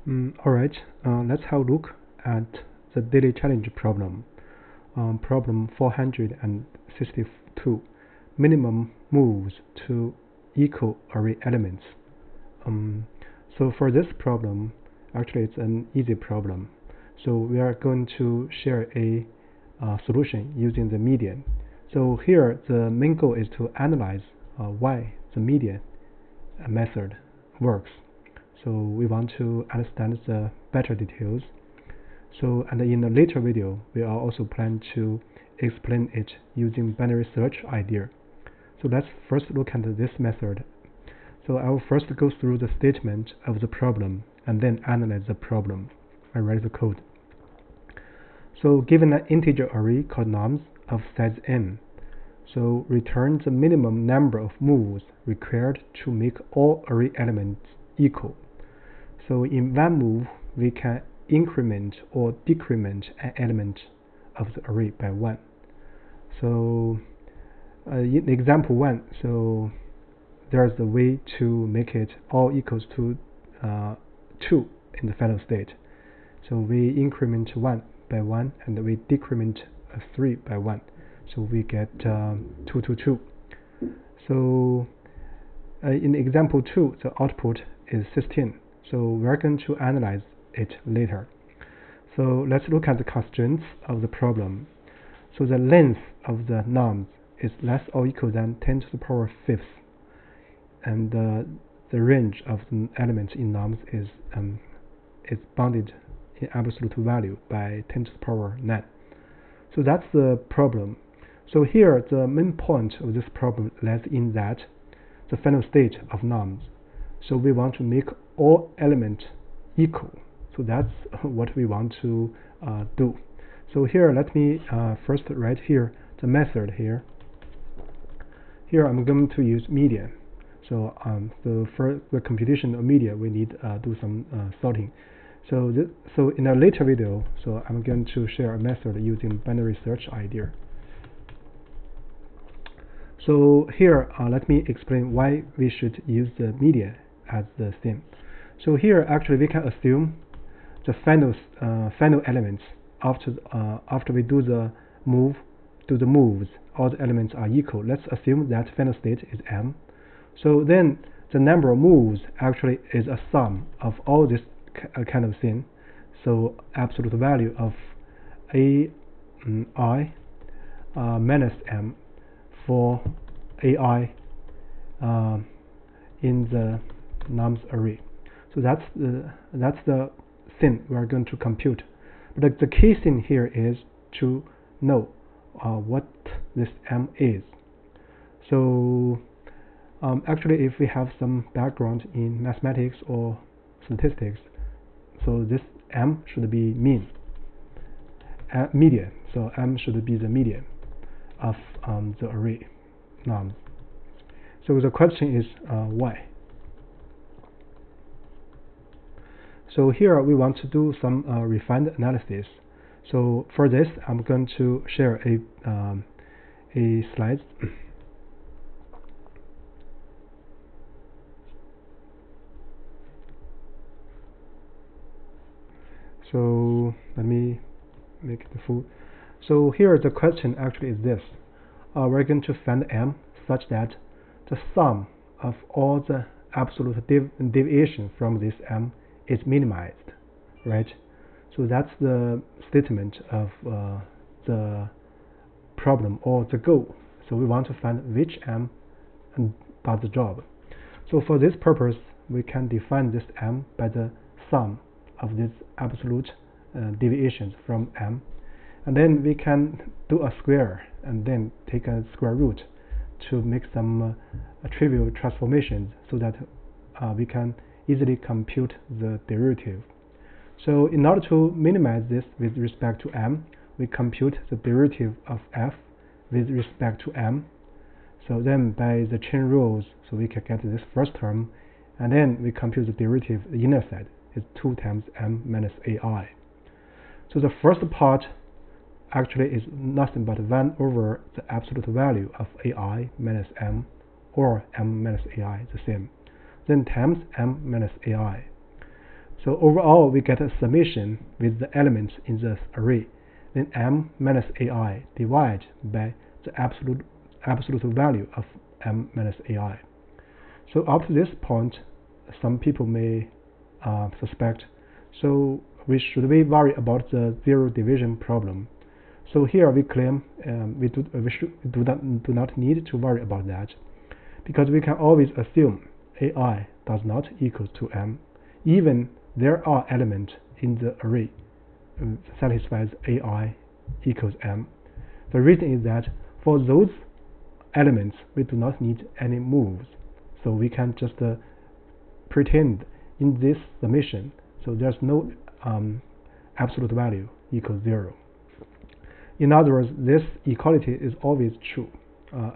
Alright, let's have a look at the daily challenge problem. Problem 462. Minimum moves to equal array elements. So for this problem, actually it's an easy problem. So we are going to share a solution using the median. So here the main goal is to analyze why the median method works. So we want to understand the better details. So, and in a later video, we are also plan to explain it using binary search idea. So let's first look at this method. So I will first go through the statement of the problem and then analyze the problem. I write the code. So given an integer array called nums of size n, so return the minimum number of moves required to make all array elements equal. So in one move, we can increment or decrement an element of the array by 1. So in example 1, so there's a way to make it all equals to 2 in the final state. So we increment 1 by 1 and we decrement 3 by 1. So we get 2, 2, 2. So in example 2, the output is 16. So we're going to analyze it later. So let's look at the constraints of the problem. So the length of the nums is less or equal than 10 to the power 5th, and the range of the elements in nums is bounded in absolute value by 10 to the power 9. So that's the problem. So here the main point of this problem lies in that the final state of nums. So we want to make all elements equal. So that's what we want to do. So here, let me first write here the method here. Here I'm going to use median. So for the computation of median, we need do some sorting. So in a later video, so I'm going to share a method using binary search idea. So here, let me explain why we should use the median as the theme. So here, actually, we can assume the final elements after we do the moves, all the elements are equal. Let's assume that final state is m. So then the number of moves actually is a sum of all this kind of thing. So absolute value of ai minus m for ai in the nums array. So that's the thing we are going to compute. But the key thing here is to know what this m is. So actually, if we have some background in mathematics or statistics, so this m should be median. So m should be the median of the array nums. So the question is why? So here we want to do some refined analysis. So for this, I'm going to share a slide. So let me make it full. So here the question actually is this. We're going to find m such that the sum of all the absolute deviation from this m is minimized, right? So that's the statement of the problem or the goal. So we want to find which m does the job. So for this purpose, we can define this m by the sum of these absolute deviations from m, and then we can do a square and then take a square root to make some trivial transformations so that we can easily compute the derivative. So in order to minimize this with respect to m, we compute the derivative of f with respect to m. So then by the chain rules, so we can get this first term, and then we compute the derivative. The inner side is 2 times m minus ai. So the first part actually is nothing but 1 over the absolute value of ai minus m, or m minus ai, the same. Then times m minus ai. So overall, we get a summation with the elements in the array. Then m minus ai divided by the absolute value of m minus ai. So up to this point, some people may suspect, so should we worry about the zero division problem? So here we claim we do not need to worry about that, because we can always assume ai does not equal to m, even there are elements in the array satisfies ai equals m. The reason is that for those elements we do not need any moves, so we can just pretend in this summation, so there's no absolute value equals 0. In other words, this equality is always true,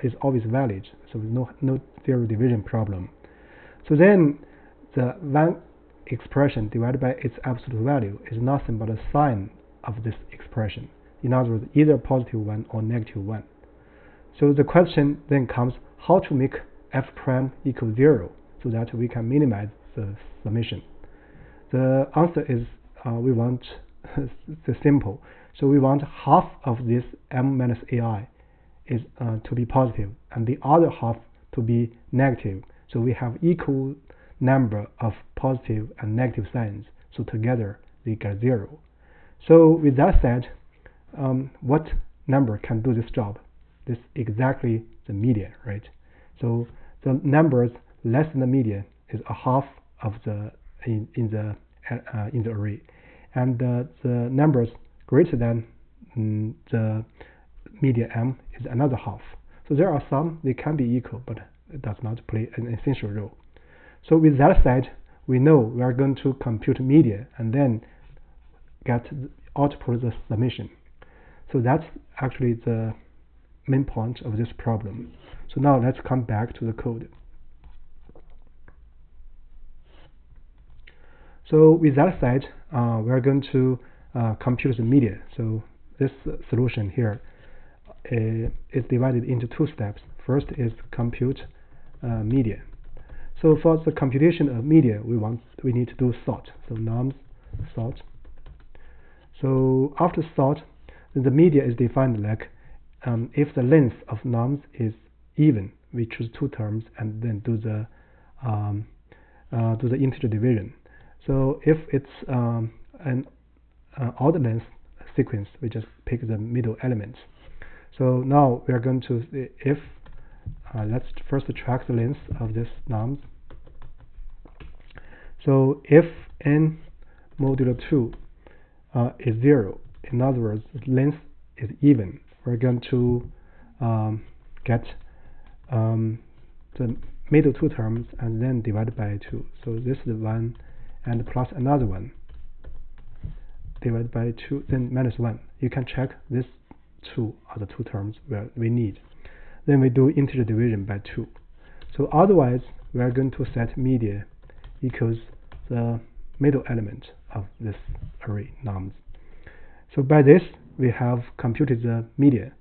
is always valid, so no zero division problem. So then the one expression divided by its absolute value is nothing but a sign of this expression. In other words, either positive 1 or negative 1. So the question then comes how to make f prime equal 0 so that we can minimize the summation. The answer is we want the simple. So we want half of this m minus ai is to be positive and the other half to be negative. So we have equal number of positive and negative signs. So together they get 0. So with that said, what number can do this job? This is exactly the median, right? So the numbers less than the median is a half of the in the array, and the numbers greater than the median m is another half. So there are some they can be equal, but it does not play an essential role. So with that said, we know we are going to compute median and then get output the summation. So that's actually the main point of this problem. So now let's come back to the code. So with that said, we are going to compute the median. So this solution here is divided into two steps. First is compute median. So for the computation of median, we need to do sort. So nums sort. So after sort, the median is defined like if the length of nums is even, we choose two terms and then do the integer division. So if it's an odd length sequence, we just pick the middle elements. So now we are going to if let's first track the length of this nums. So if n modulo 2 is 0, in other words, the length is even, we're going to get the middle two terms and then divide by 2. So this is 1 and plus another one divided by 2, then minus 1. You can check this 2 are the two terms where we need. Then we do integer division by 2. So otherwise, we are going to set median equals the middle element of this array nums. So by this, we have computed the median.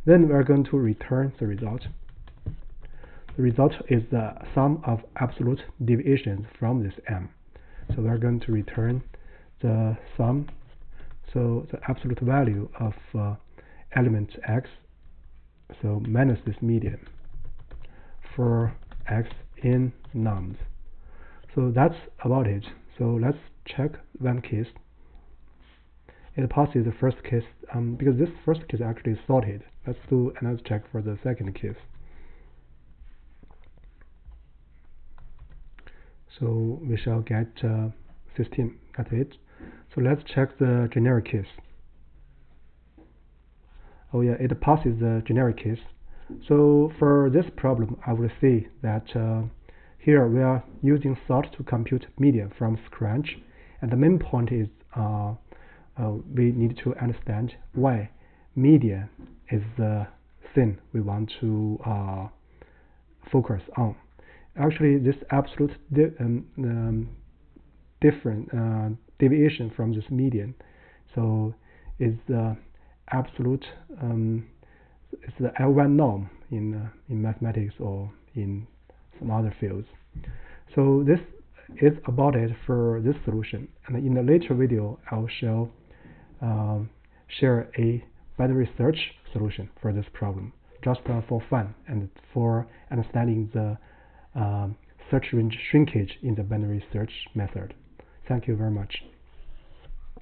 Then we are going to return the result. The result is the sum of absolute deviations from this m. So we are going to return the sum, so the absolute value of element x, so minus this median for x in nums. So that's about it. So let's check one case. It passes the first case because this first case actually is sorted. Let's do another check for the second case. So we shall get 16. That's it. So let's check the generic case. Oh yeah, it passes the generic case. So for this problem, I would say that here we are using sort to compute median from scratch, and the main point is we need to understand why median is the thing we want to focus on. Actually, this absolute deviation from this median, so is the absolute it's the L1 norm in mathematics or in some other fields. So this it's about it for this solution. And in a later video, I shall share a binary search solution for this problem, just for fun and for understanding the search range shrinkage in the binary search method. Thank you very much.